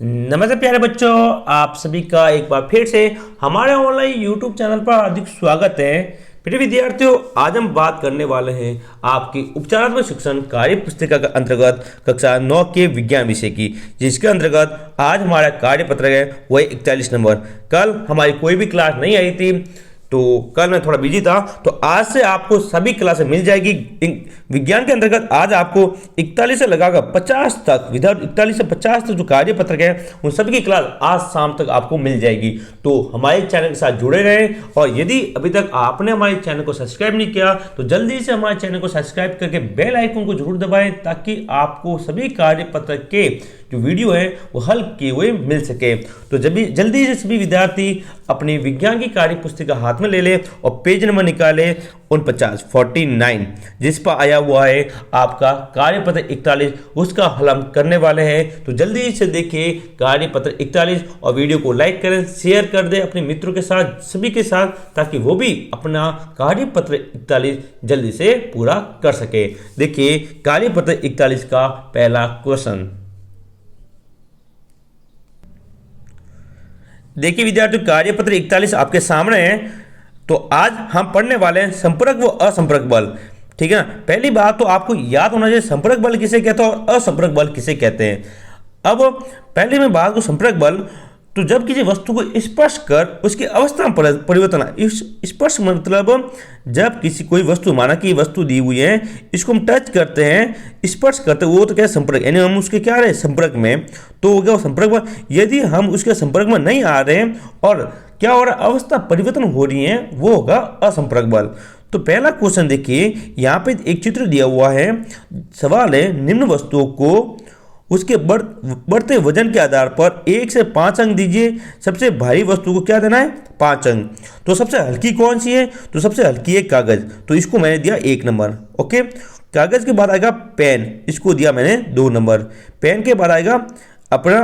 नमस्ते प्यारे बच्चों, आप सभी का एक बार फिर से हमारे ऑनलाइन यूट्यूब चैनल पर हार्दिक स्वागत है। प्रिय विद्यार्थियों, आज हम बात करने वाले हैं आपकी उपचारात्मक शिक्षण कार्य पुस्तिका के अंतर्गत कक्षा 9 के विज्ञान विषय की, जिसके अंतर्गत आज हमारा कार्य पत्र है वह 41 नंबर। कल हमारी कोई भी क्लास नहीं आई थी, तो कल मैं थोड़ा बिजी था, तो आज से आपको सभी क्लासें मिल जाएगी। विज्ञान के अंतर्गत आज आपको 41 से लगाकर 50 तक, विदाउट 41 से 50 तक जो कार्य पत्रक है उन सभी की क्लास आज शाम तक आपको मिल जाएगी। तो हमारे चैनल के साथ जुड़े रहें, और यदि अभी तक आपने हमारे चैनल को सब्सक्राइब नहीं किया तो जल्दी से हमारे चैनल को सब्सक्राइब करके बेल आइकन को जरूर दबाएं, ताकि आपको सभी कार्य पत्रक के जो वीडियो है वो हल किए हुए मिल सके। तो जल्दी से सभी विद्यार्थी अपनी विज्ञान की कार्य पुस्तिका हाथ में ले ले और पेज नंबर निकाले 49 जिस पर आया हुआ है आपका कार्य पत्र 41, उसका हल हम करने वाले हैं। तो जल्दी से देखिए कार्य पत्र 41 और वीडियो को लाइक करें, शेयर कर दें अपने मित्रों के साथ, सभी के साथ, ताकि वो भी अपना कार्य पत्र 41 जल्दी से पूरा कर सके। देखिए कार्य पत्र 41 का पहला क्वेश्चन। देखिए विद्यार्थियों, कार्य पत्र 41 आपके सामने है। तो आज हम पढ़ने वाले हैं संपर्क व असंपर्क बल। ठीक है ना। पहली बात तो आपको याद होना चाहिए संपर्क बल किसे कहते हैं और असंपर्क बल किसे कहते हैं। अब पहले मैं बात करूं संपर्क बल, तो जब किसी वस्तु को स्पर्श कर उसकी अवस्था में परिवर्तन। स्पर्श मतलब जब किसी कोई वस्तु, माना कि वस्तु दी हुई है, इसको हम टच करते हैं, स्पर्श करते हैं, वो तो क्या है संपर्क, यानी हम उसके क्या रहे संपर्क में, तो हो गया संपर्क बल। यदि हम उसके संपर्क में नहीं आ रहे हैं और क्या हो रहा है, अवस्था परिवर्तन हो रही है, वो होगा असंपर्क बल। तो पहला क्वेश्चन देखिए, यहाँ पे एक चित्र दिया हुआ है। सवाल है निम्न वस्तुओं को उसके बढ़ते वजन के आधार पर 1 से 5 अंक दीजिए। सबसे भारी वस्तु को क्या देना है, 5 अंक। तो सबसे हल्की कौन सी है, तो सबसे हल्की है कागज, तो इसको मैंने दिया 1 नंबर। ओके, कागज के बाद आएगा पेन, इसको दिया मैंने 2 नंबर। पेन के बाद आएगा अपना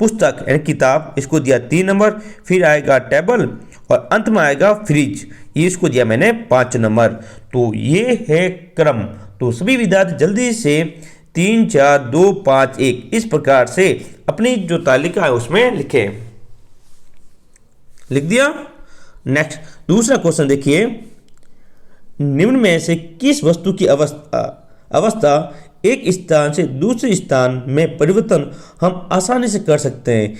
पुस्तक यानी किताब, इसको दिया 3 नंबर। फिर आएगा टेबल और अंत में आएगा फ्रिज, ये इसको दिया मैंने 5 नंबर। तो ये है क्रम। तो सभी विद्यार्थी जल्दी से 3, 4, 2, 5, 1 इस प्रकार से अपनी जो तालिका है उसमें लिखें। लिख दिया। नेक्स्ट दूसरा क्वेश्चन देखिए, निम्न में से किस वस्तु की अवस्था एक स्थान से दूसरे स्थान में परिवर्तन हम आसानी से कर सकते हैं?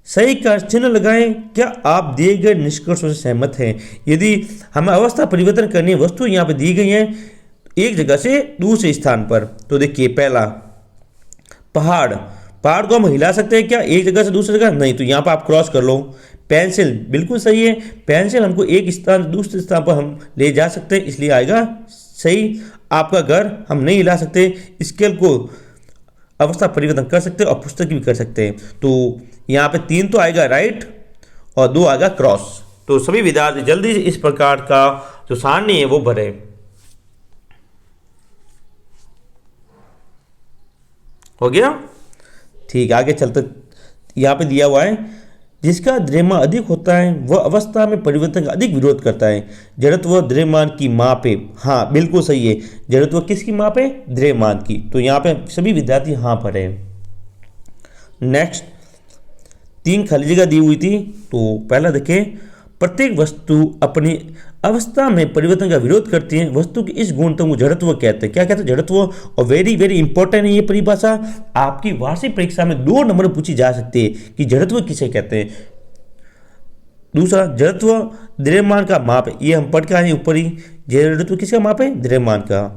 सही का चिन्ह लगाएं। क्या आप दिए गए निष्कर्षों से सहमत हैं? यदि हमें अवस्था परिवर्तन करनी है, वस्तु यहाँ पे दी गई है एक जगह से दूसरे स्थान पर, तो देखिए पहला पहाड़, पहाड़ को हम हिला सकते हैं क्या एक जगह से दूसरी जगह? नहीं, तो यहाँ पर आप क्रॉस कर लो। पेंसिल बिल्कुल सही है, पेंसिल हमको एक स्थान से दूसरे स्थान पर हम ले जा सकते हैं, इसलिए आएगा सही। आपका घर हम नहीं हिला सकते, स्केल को अवस्था परिवर्तन कर सकते हैं और पुस्तक भी कर सकते हैं। तो यहाँ पे 3 तो आएगा राइट और 2 आएगा क्रॉस। तो सभी विद्यार्थी जल्दी से इस प्रकार का जो सारणी है वो भरे। हो गया, ठीक। आगे चलते, यहाँ पे दिया हुआ है जिसका द्रव्यमान अधिक होता है वह अवस्था में परिवर्तन का अधिक विरोध करता है। जड़त्व द्रव्यमान की माप है। हाँ बिल्कुल सही है, जड़त्व किसकी माप है, द्रव्यमान की। तो यहाँ पे सभी विद्यार्थी हाँ पढ़े। नेक्स्ट 3 खाली जगह दी हुई थी, तो पहला देखें, प्रत्येक वस्तु अपनी अवस्था में परिवर्तन का विरोध करती है। वस्तु के इस गुण को जड़त्व कहते हैं। क्या कहते हैं, जड़त्व। और वेरी वेरी इंपॉर्टेंट है ये परिभाषा, आपकी वार्षिक परीक्षा में 2 नंबर पूछी जा सकती है कि जड़त्व किसे कहते हैं। दूसरा, जड़त्व द्रव्यमान का माप है, ये हम पढ़ के आए ऊपर ही। जड़त्व किसका माप है, द्रव्यमान का।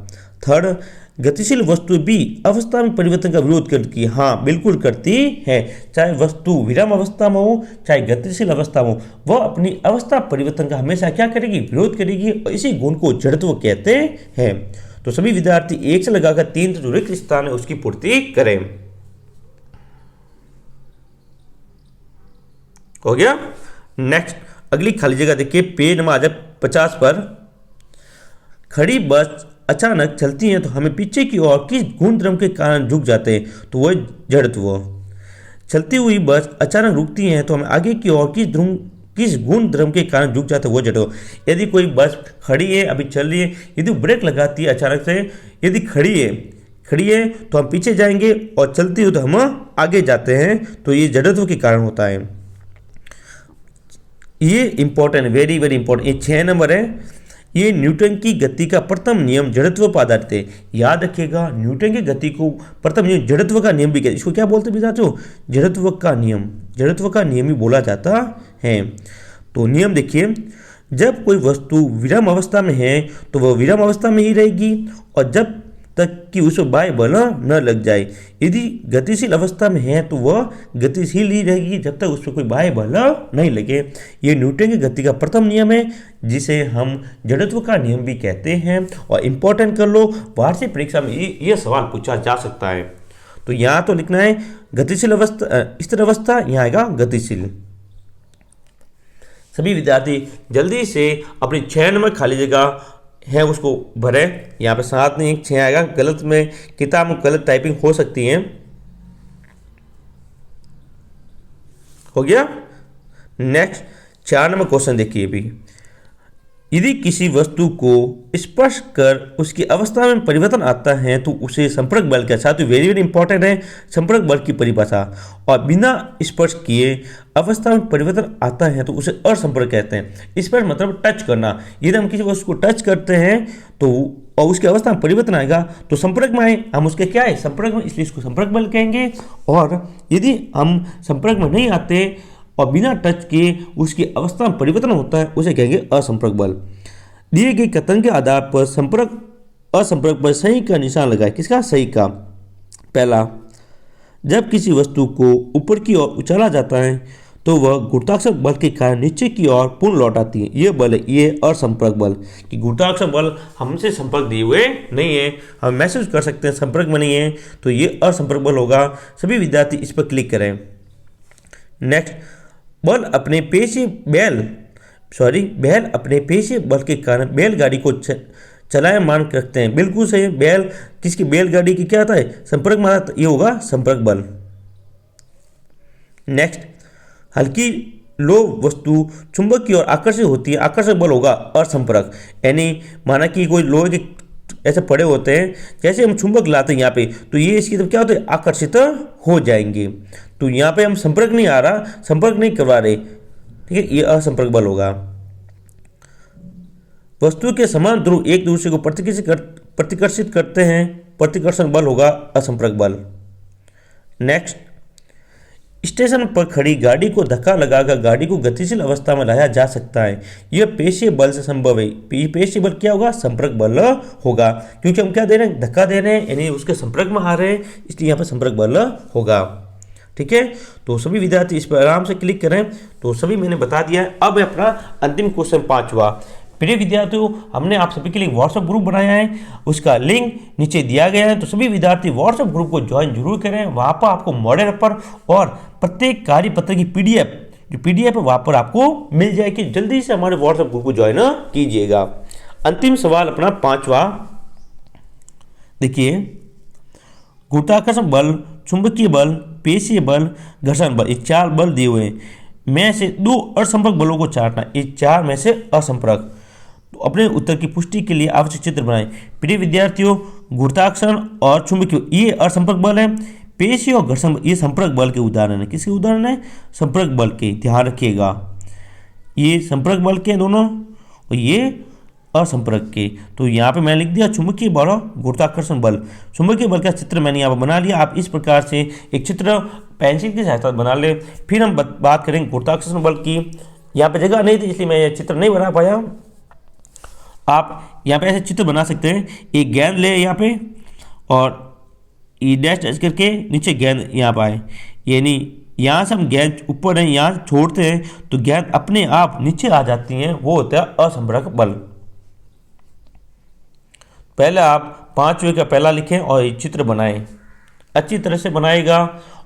थर्ड, गतिशील वस्तु भी अवस्था में परिवर्तन का विरोध करती है। हाँ बिल्कुल करती है, चाहे वस्तु विराम अवस्था में हो चाहे गतिशील अवस्था में हो, वह अपनी अवस्था परिवर्तन का हमेशा क्या करेगी, विरोध करेगी, और इसी गुण को जड़त्व कहते हैं। तो सभी विद्यार्थी 1 से लगाकर 3 जो रिक्त स्थान है उसकी पूर्ति करें। हो गया। नेक्स्ट अगली खाली जगह देखिए, पेज नंबर आ जाए 50 पर। खड़ी बस अचानक चलती हैं तो हमें पीछे की ओर किस गुण द्रव्य के कारण झुक जाते हैं? तो वह जड़त्व। चलती हुई बस अचानक रुकती हैं तो हमें आगे की ओर किस गुण द्रव्य के कारण झुक जाते हैं? वो जड़त्व। यदि कोई बस खड़ी है, अभी चल रही है, यदि ब्रेक लगाती है अचानक से, यदि खड़ी है, खड़ी है तो हम पीछे जाएंगे और चलती हो तो हम आगे जाते हैं, तो ये जड़त्व के कारण होता है। ये इंपॉर्टेंट, वेरी वेरी इंपॉर्टेंट, ये 6 नंबर है। ये न्यूटन की गति का प्रथम नियम जड़त्व पर आधारित है। याद रखिएगा, न्यूटन की गति को प्रथम नियम जड़त्व का नियम भी कहते हैं। इसको क्या बोलते हैं विद्यार्थियों? जड़त्व का नियम, जड़त्व का नियम ही बोला जाता है। तो नियम देखिए, जब कोई वस्तु विराम अवस्था में है तो वह विराम अवस्था में ही रहेगी, और जब तक कि उसमें बाह्य बल न लग जाए। यदि गतिशील अवस्था में है तो वह गतिशील ही रहेगी जब तक उसमें कोई बाह्य बल नहीं लगे। ये न्यूटन की गति का प्रथम नियम है, जिसे हम जड़त्व का नियम भी कहते हैं। और इंपॉर्टेंट कर लो, वार्षिक परीक्षा में ये सवाल पूछा जा सकता है। तो यहाँ तो लिखना है गतिशील अवस्था, स्थिर अवस्था, यहाँ आएगा गतिशील। सभी विद्यार्थी जल्दी से अपनी 6 नंबर खाली जगह है उसको भरे। यहाँ पे 7 नहीं 6 आएगा, गलत में किताब में गलत टाइपिंग हो सकती है। हो गया। नेक्स्ट 4 नंबर क्वेश्चन देखिए भी, यदि किसी वस्तु को स्पर्श कर उसकी अवस्था में परिवर्तन आता है तो उसे संपर्क बल कहते हैं। तो वेरी वेरी इंपॉर्टेंट है संपर्क बल की परिभाषा। और बिना स्पर्श किए अवस्था में परिवर्तन आता है तो उसे असंपर्क कहते हैं। स्पर्श मतलब टच करना। यदि हम किसी वस्तु को टच करते हैं तो और उसकी अवस्था में परिवर्तन आएगा तो संपर्क में आए, हम उसके क्या है संपर्क में, इसलिए इसको संपर्क बल कहेंगे। और यदि हम संपर्क में नहीं आते और बिना टच के उसकी अवस्था में परिवर्तन होता है उसे कहेंगे असंपर्क बल। दिए गए कथन के आधार पर संपर्क असंपर्क पर सही का निशान लगाए। किसका? सही का। पहला, जब किसी वस्तु को ऊपर की ओर उछाला जाता है तो वह गुरुत्वाकर्षण बल के कारण नीचे की ओर पुनः लौट आती है। ये बल है, ये असंपर्क बल। कि गुरुत्वाकर्षण बल हमसे संपर्क दिए हुए नहीं है, हम महसूस कर सकते हैं संपर्क में नहीं है, तो ये असंपर्क बल होगा। सभी विद्यार्थी इस पर क्लिक करें। नेक्स्ट, बैल अपने पेशी बल के कारण बैलगाड़ी को चलायमान रखते हैं। बिल्कुल सही है। बैल किसकी बैलगाड़ी की क्या आता है? संपर्क में आता है, ये होगा संपर्क बल। नेक्स्ट, हल्की लो वस्तु चुंबक की ओर आकर्षित होती है, आकर्षक बल होगा असंपर्क। यानी माना कि कोई लोहे के ऐसे पड़े होते हैं, जैसे हम चुंबक लाते हैं यहाँ पे, तो ये इसकी तरफ क्या होता है? आकर्षित हो जाएंगे। तो यहाँ पे हम संपर्क नहीं आ रहा, संपर्क नहीं करवा रहे, ठीक है, ये असंपर्क बल होगा। वस्तु के समान ध्रुव एक दूसरे को प्रतिकर्षित करते हैं, प्रतिकर्षण बल होगा असंपर्क बल। नेक्स्ट, स्टेशन पर खड़ी गाड़ी को धक्का लगाकर गाड़ी को गतिशील अवस्था में लाया जा सकता है। यह पेशीय बल से संभव है। पेशीय बल क्या होगा? संपर्क बल होगा, क्योंकि हम क्या दे रहे हैं? धक्का दे रहे हैं, यानी उसके संपर्क में आ रहे हैं, इसलिए यहाँ पर संपर्क बल होगा। ठीक है, तो सभी विद्यार्थी इस पर आराम से क्लिक करें। तो सभी मैंने बता दिया है। अब अपना अंतिम क्वेश्चन 5वां। प्रिय विद्यार्थियों, हमने आप सभी के लिए व्हाट्सएप ग्रुप बनाया है, उसका लिंक नीचे दिया गया है। तो सभी विद्यार्थी व्हाट्सएप ग्रुप को ज्वाइन जरूर करें। वहाँ पर आपको मॉडल पेपर और प्रत्येक कार्यपत्र की पीडीएफ है वहाँ पर आपको मिल जाएगी। जल्दी से हमारे व्हाट्सएप ग्रुप को ज्वाइन कीजिएगा। अंतिम सवाल अपना 5वां देखिए, गुरुत्वाकर्षण बल, चुंबकीय बल, पेशीय बल, घर्षण बल, ये 4 बल दिए हुए हैं। में से 2 असंपर्क बलों को चाटना, ये 4 में से असंपर्क। तो अपने उत्तर की पुष्टि के लिए आवश्यक चित्र बनाएं। प्रिय विद्यार्थियों, गुरुत्वाकर्षण और चुंबकीय ये असंपर्क बल है, पेशीय और घर्षण ये संपर्क बल के उदाहरण है। किसके उदाहरण है? संपर्क बल के। ध्यान रखिएगा, ये संपर्क बल के दोनों और ये असंपर्क के। तो यहाँ पे मैंने लिख दिया चुंबकीय बल और गुरुत्वाकर्षण बल। चुंबकीय बल का चित्र मैंने यहाँ पर बना लिया। आप इस प्रकार से एक चित्र पेंसिल की सहायता बना ले। फिर हम बात करेंगे गुरुत्वाकर्षण बल की। यहाँ पे जगह नहीं थी इसलिए मैं ये चित्र नहीं बना पाया। आप यहाँ पे ऐसे चित्र बना सकते हैं। एक गेंद ले यहाँ पे और ये डैश डैश करके नीचे गेंद यहाँ पर आए, यानी यहाँ से हम गेंद ऊपर है यहाँ छोड़ते हैं तो गेंद अपने आप नीचे आ जाती हैं, वो होता है असंपर्क बल। पहले आप 5वें का पहला लिखें और ये चित्र बनाएं, अच्छी तरह से बनाएगा।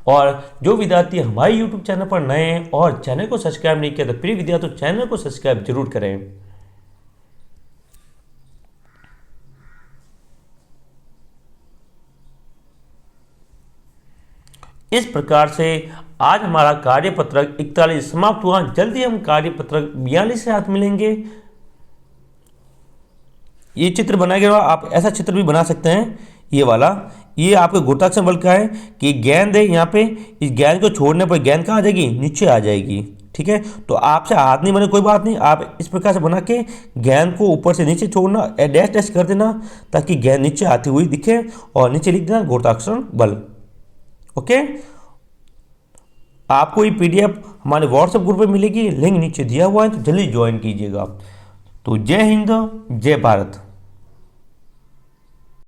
और जो विद्यार्थी हमारे YouTube चैनल पर नए हैं और चैनल को सब्सक्राइब नहीं किया तो प्रिय विद्यार्थी चैनल को सब्सक्राइब जरूर करें। इस प्रकार से आज हमारा कार्यपत्रक 41 समाप्त हुआ। जल्दी हम कार्यपत्रक 42 से साथ मिलेंगे। ये चित्र बनाया गया, आप ऐसा चित्र भी बना सकते हैं। ये वाला, ये आपके गुरुत्वाकर्षण बल का है कि गेंद है यहाँ पे, इस गेंद को छोड़ने पर गेंद कहाँ आ जाएगी, नीचे आ जाएगी। ठीक है, तो आपसे हाथ नहीं बने कोई बात नहीं, आप इस प्रकार से बना के गेंद को ऊपर से नीचे छोड़ना, डैश डैश कर देना ताकि गेंद नीचे आती हुई दिखे, और नीचे लिख देना गुरुत्वाकर्षण बल। ओके, आपको ये पीडीएफ हमारे व्हाट्सएप ग्रुप में मिलेगी, लिंक नीचे दिया हुआ है, तो जल्दी ज्वाइन कीजिएगा। तो जय हिंद, जय भारत।